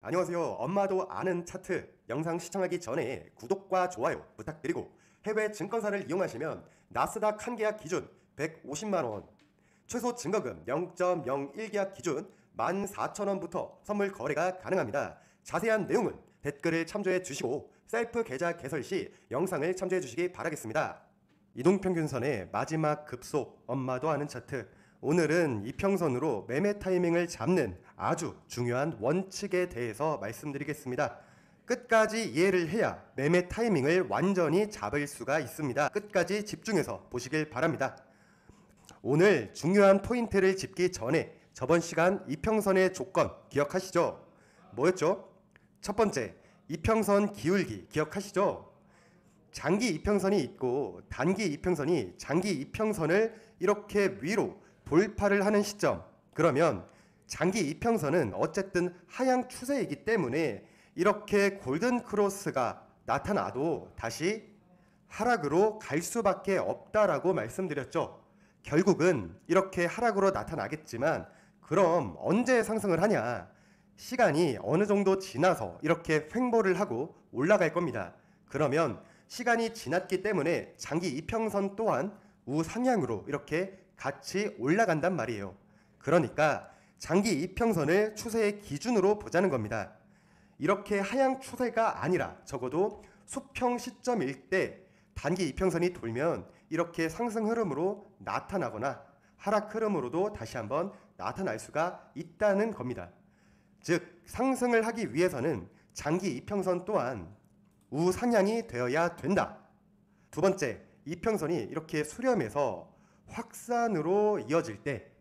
안녕하세요. 엄마도 아는 차트 영상 시청하기 전에 구독과 좋아요 부탁드리고 해외 증권사를 이용하시면 나스닥 한 계약 기준 150만원, 최소 증거금 0.01계약 기준 14,000원부터 선물 거래가 가능합니다. 자세한 내용은 댓글을 참조해 주시고 셀프 계좌 개설 시 영상을 참조해 주시기 바라겠습니다. 이동평균선의 마지막 급속 엄마도 아는 차트, 오늘은 이평선으로 매매 타이밍을 잡는 아주 중요한 원칙에 대해서 말씀드리겠습니다. 끝까지 이해를 해야 매매 타이밍을 완전히 잡을 수가 있습니다. 끝까지 집중해서 보시길 바랍니다. 오늘 중요한 포인트를 짚기 전에 저번 시간 이평선의 조건 기억하시죠? 뭐였죠? 첫 번째, 이평선 기울기 기억하시죠? 장기 이평선이 있고 단기 이평선이 장기 이평선을 이렇게 위로 돌파를 하는 시점, 그러면 장기 이평선은 어쨌든 하향 추세이기 때문에 이렇게 골든 크로스가 나타나도 다시 하락으로 갈 수밖에 없다라고 말씀드렸죠. 결국은 이렇게 하락으로 나타나겠지만 그럼 언제 상승을 하냐? 시간이 어느 정도 지나서 이렇게 횡보를 하고 올라갈 겁니다. 그러면 시간이 지났기 때문에 장기 이평선 또한 우상향으로 이렇게 같이 올라간단 말이에요. 그러니까 장기 이평선을 추세의 기준으로 보자는 겁니다. 이렇게 하향 추세가 아니라 적어도 수평 시점일 때 단기 이평선이 돌면 이렇게 상승 흐름으로 나타나거나 하락 흐름으로도 다시 한번 나타날 수가 있다는 겁니다. 즉 상승을 하기 위해서는 장기 이평선 또한 우상향이 되어야 된다. 두 번째, 이평선이 이렇게 수렴해서 확산으로 이어질 때,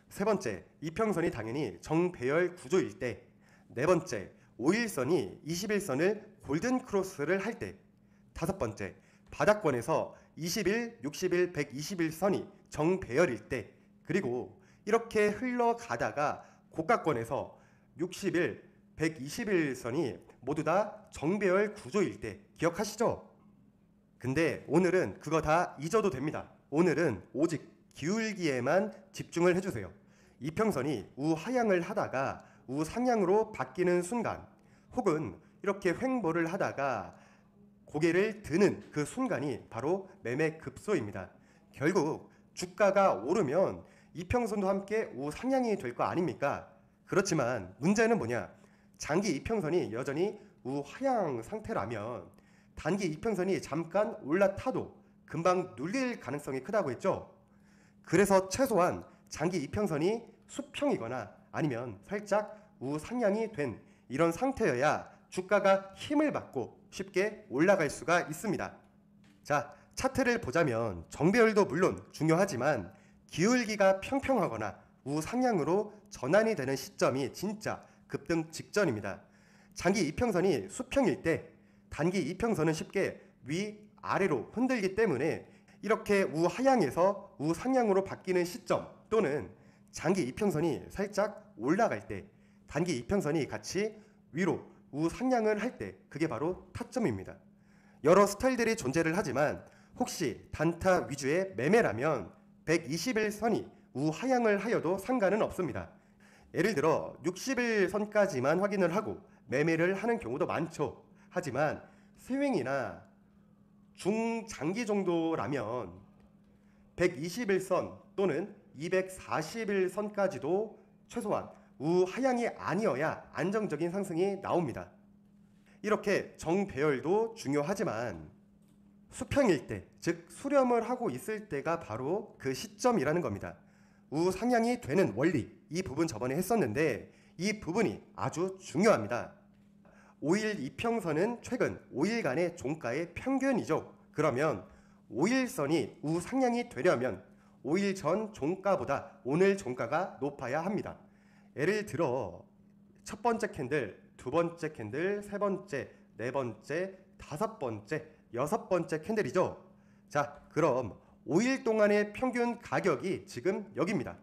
세 번째, 이평선이 당연히 정배열 구조일 때, 네 번째, 5일선이 21선을 골든 크로스를 할 때, 다섯 번째, 바닥권에서 21, 61, 121선이 정배열일 때, 그리고 이렇게 흘러가다가 고가권에서 61, 121선이 모두 다 정배열 구조일 때 기억하시죠? 근데 오늘은 그거 다 잊어도 됩니다. 오늘은 오직 기울기에만 집중을 해주세요. 이평선이 우하향을 하다가 우상향으로 바뀌는 순간, 혹은 이렇게 횡보를 하다가 고개를 드는 그 순간이 바로 매매 급소입니다. 결국 주가가 오르면 이평선도 함께 우상향이 될 거 아닙니까? 그렇지만 문제는 뭐냐? 장기 이평선이 여전히 우하향 상태라면 단기 이평선이 잠깐 올라타도 금방 눌릴 가능성이 크다고 했죠. 그래서 최소한 장기 이평선이 수평이거나 아니면 살짝 우상향이 된 이런 상태여야 주가가 힘을 받고 쉽게 올라갈 수가 있습니다. 자, 차트를 보자면 정배열도 물론 중요하지만 기울기가 평평하거나 우상향으로 전환이 되는 시점이 진짜 급등 직전입니다. 장기 이평선이 수평일 때 단기 이평선은 쉽게 위아래로 흔들기 때문에 이렇게 우하향에서 우상향으로 바뀌는 시점, 또는 장기 이평선이 살짝 올라갈 때 단기 이평선이 같이 위로 우상향을 할 때, 그게 바로 타점입니다. 여러 스타일들이 존재를 하지만 혹시 단타 위주의 매매라면 121선이 우하향을 하여도 상관은 없습니다. 예를 들어 60일선까지만 확인을 하고 매매를 하는 경우도 많죠. 하지만 스윙이나 중장기 정도라면 121선 또는 241선까지도 최소한 우하향이 아니어야 안정적인 상승이 나옵니다. 이렇게 정배열도 중요하지만 수평일 때, 즉 수렴을 하고 있을 때가 바로 그 시점이라는 겁니다. 우상향이 되는 원리, 이 부분 저번에 했었는데 이 부분이 아주 중요합니다. 5일 이평선은 최근 5일간의 종가의 평균이죠. 그러면 5일선이 우상향이 되려면 5일 전 종가보다 오늘 종가가 높아야 합니다. 예를 들어 첫 번째 캔들, 두 번째 캔들, 세 번째, 네 번째, 다섯 번째, 여섯 번째 캔들이죠. 자, 그럼 5일 동안의 평균 가격이 지금 여기입니다.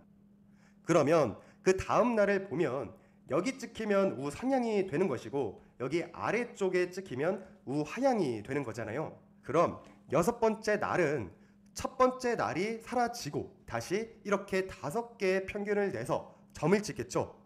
그러면 그 다음 날을 보면 여기 찍히면 우상향이 되는 것이고 여기 아래쪽에 찍히면 우하향이 되는 거잖아요. 그럼 여섯 번째 날은 첫 번째 날이 사라지고 다시 이렇게 5개의 평균을 내서 점을 찍겠죠.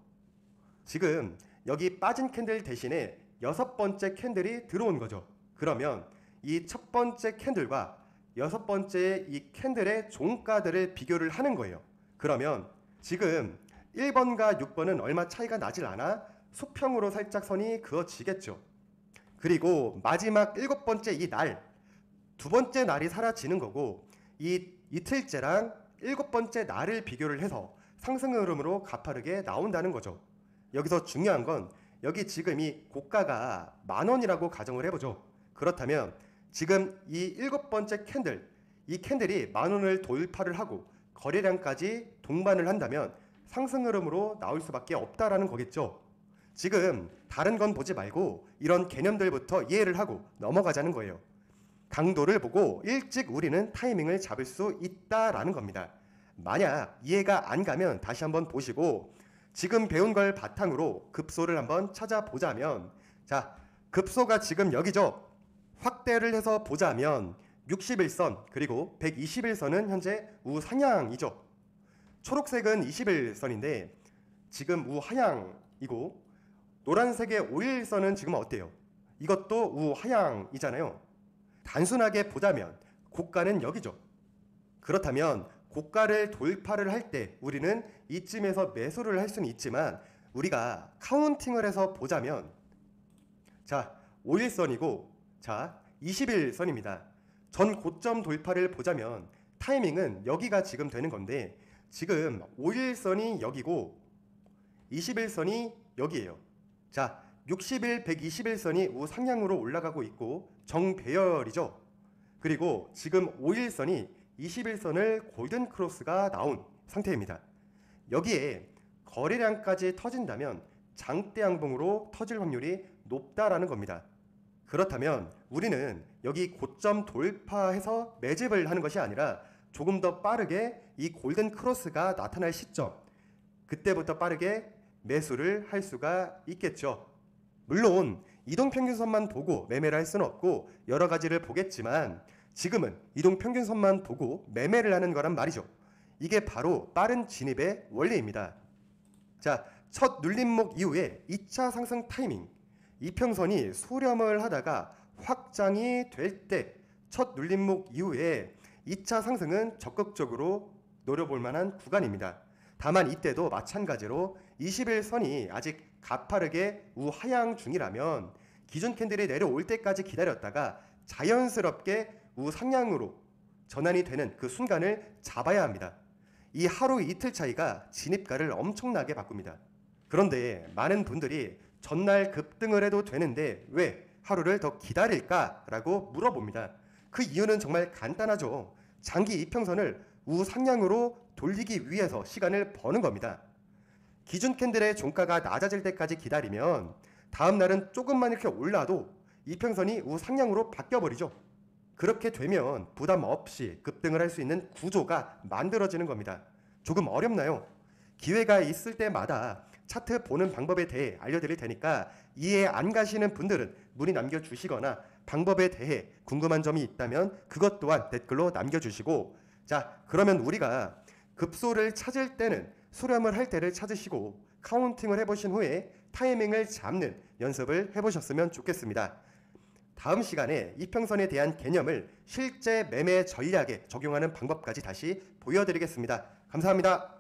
지금 여기 빠진 캔들 대신에 6번째 캔들이 들어온 거죠. 그러면 이 첫 번째 캔들과 6번째 이 캔들의 종가들을 비교를 하는 거예요. 그러면 지금 1번과 6번은 얼마 차이가 나질 않아 수평으로 살짝 선이 그어지겠죠. 그리고 마지막 7번째 이 날, 두 번째 날이 사라지는 거고, 이 이틀째랑 7번째 날을 비교를 해서 상승 흐름으로 가파르게 나온다는 거죠. 여기서 중요한 건 여기 지금 이 고가가 10,000원이라고 가정을 해보죠. 그렇다면 지금 이 7번째 캔들, 이 캔들이 10,000원을 돌파를 하고 거래량까지 동반을 한다면 상승 흐름으로 나올 수밖에 없다라는 거겠죠. 지금 다른 건 보지 말고 이런 개념들부터 이해를 하고 넘어가자는 거예요. 강도를 보고 일찍 우리는 타이밍을 잡을 수 있다라는 겁니다. 만약 이해가 안 가면 다시 한번 보시고 지금 배운 걸 바탕으로 급소를 한번 찾아보자면, 자, 급소가 지금 여기죠. 확대를 해서 보자면 61선 그리고 121선은 현재 우상향이죠. 초록색은 21선인데 지금 우하향이고, 노란색의 5일선은 지금 어때요? 이것도 우하향이잖아요. 단순하게 보자면 고가는 여기죠. 그렇다면 고가를 돌파를 할 때 우리는 이쯤에서 매수를 할 수는 있지만, 우리가 카운팅을 해서 보자면, 자, 5일선이고 자, 21선입니다. 전 고점 돌파를 보자면 타이밍은 여기가 지금 되는 건데, 지금 5일선이 여기고 21선이 여기예요. 자, 60일, 121선이 우상향으로 올라가고 있고 정배열이죠. 그리고 지금 5일선이 21선을 골든 크로스가 나온 상태입니다. 여기에 거래량까지 터진다면 장대 양봉으로 터질 확률이 높다라는 겁니다. 그렇다면 우리는 여기 고점 돌파해서 매집을 하는 것이 아니라 조금 더 빠르게 이 골든 크로스가 나타날 시점, 그때부터 빠르게 매수를 할 수가 있겠죠. 물론 이동평균선만 보고 매매를 할 수는 없고 여러 가지를 보겠지만, 지금은 이동평균선만 보고 매매를 하는 거란 말이죠. 이게 바로 빠른 진입의 원리입니다. 자, 첫 눌림목 이후에 2차 상승 타이밍, 이평선이 소렴을 하다가 확장이 될 때 첫 눌림목 이후에 2차 상승은 적극적으로 노려볼 만한 구간입니다. 다만 이때도 마찬가지로 21선이 아직 가파르게 우하향 중이라면 기존 캔들이 내려올 때까지 기다렸다가 자연스럽게 우상향으로 전환이 되는 그 순간을 잡아야 합니다. 이 하루 이틀 차이가 진입가를 엄청나게 바꿉니다. 그런데 많은 분들이 전날 급등을 해도 되는데 왜 하루를 더 기다릴까라고 물어봅니다. 그 이유는 정말 간단하죠. 장기 이평선을 우상향으로 돌리기 위해서 시간을 버는 겁니다. 기준 캔들의 종가가 낮아질 때까지 기다리면 다음 날은 조금만 이렇게 올라도 이평선이 우상향으로 바뀌어버리죠. 그렇게 되면 부담 없이 급등을 할 수 있는 구조가 만들어지는 겁니다. 조금 어렵나요? 기회가 있을 때마다 차트 보는 방법에 대해 알려드릴 테니까 이해 안 가시는 분들은 문의 남겨주시거나 방법에 대해 궁금한 점이 있다면 그것 또한 댓글로 남겨주시고, 자, 그러면 우리가 급소를 찾을 때는 수렴을 할 때를 찾으시고 카운팅을 해보신 후에 타이밍을 잡는 연습을 해보셨으면 좋겠습니다. 다음 시간에 이평선에 대한 개념을 실제 매매 전략에 적용하는 방법까지 다시 보여드리겠습니다. 감사합니다.